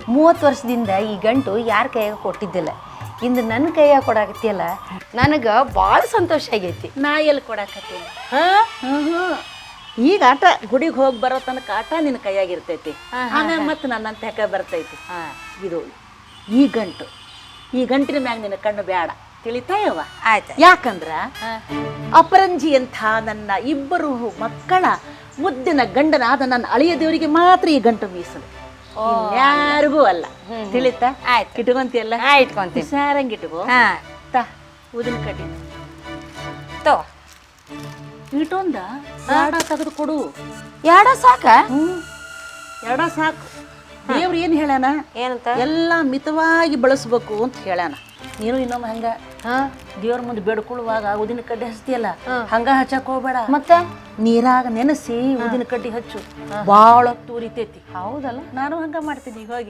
30 ವರ್ಷದಿಂದ ಈ ಗಂಟು ಯಾರ ಕೈಯಾಗ ಕೊಟ್ಟಿದ್ದಿಲ್ಲ. ಇಂದು ನನ್ನ ಕೈಯಾಗ ಕೊಡಾಕತ್ತಿಯಲ್ಲ, ನನಗೆ ಭಾಳ ಸಂತೋಷ ಆಗೈತಿ. ನಾ ಎಲ್ಲಿ ಕೊಡಾಕತ್ತೀನಿ? ಈಗ ಆಟ ಗುಡಿಗೆ ಹೋಗಿ ಬರೋ ತನಕ ಆಟ ನಿನ್ನ ಕೈಯಾಗಿರ್ತೈತಿ. ಆಮೇಲೆ ಮತ್ತೆ ನನ್ನಂತ ಯಾಕೆ ಬರ್ತೈತಿ. ಇದು ಈ ಗಂಟಿನ ಮ್ಯಾಗ ನಿನ್ನ ಕಣ್ಣು ಬೇಡ, ತಿಳಿತಾಯವ? ಆಯ್ತು. ಯಾಕಂದ್ರ ಅಪರಂಜಿ ಅಂತ ನನ್ನ 2 ಮಕ್ಕಳ ಮುದ್ದಿನ ಗಂಡನಾದ ನನ್ನ ಅಳಿಯ ದೇವರಿಗೆ ಮಾತ್ರ ಈ ಗಂಟು ಮೀಸಲು, ಯಾರಿಗೂ ಅಲ್ಲ. ತಿಳಿತಾ? ಆಯ್ತು. ಇಟ್ಕೊಂತಿಯಲ್ಲ? ಇಟ್ಕೊಂತೀನಿ. ಹುಷಾರಂಗ್ ಇಟ್ಕೋ. ತಾ ಉದಿನ ಕಡ್ಡಿ ತೋ ಇಟೊಂದ ಎರಡ ತೆಗೆದು ಕೊಡು. ಎರಡ ಸಾಕ? ಎರಡ ಸಾಕು. ದೇವ್ರು ಏನು ಹೇಳ್ಯಾನ? ಏನಂತ? ಎಲ್ಲ ಮಿತವಾಗಿ ಬಳಸ್ಬೇಕು ಅಂತ ಹೇಳ್ಯಾನ. ನೀನು ಇನ್ನೊಮ್ಮೆ ಹಂಗ ದೇವ್ರ ಮುಂದೆ ಬೇಡ್ಕೊಳ್ಳುವಾಗ ಉದಿನ ಕಡ್ಡಿ ಹಚ್ತಿಯಲ್ಲ, ಹಂಗ ಹಚ್ಚಕ್ ಹೋಗ್ಬೇಡ. ಮತ್ತೆ ನೀರಾಗ ನೆನೆಸಿ ಉದಿನ ಕಡ್ಡಿ ಹಚ್ಚು, ಬಾಳ ತೂರಿತೈತಿ. ಹೌದಲ್ಲ? ನಾನು ಹಂಗ ಮಾಡ್ತೀನಿ ಈಗ ಹೋಗಿ.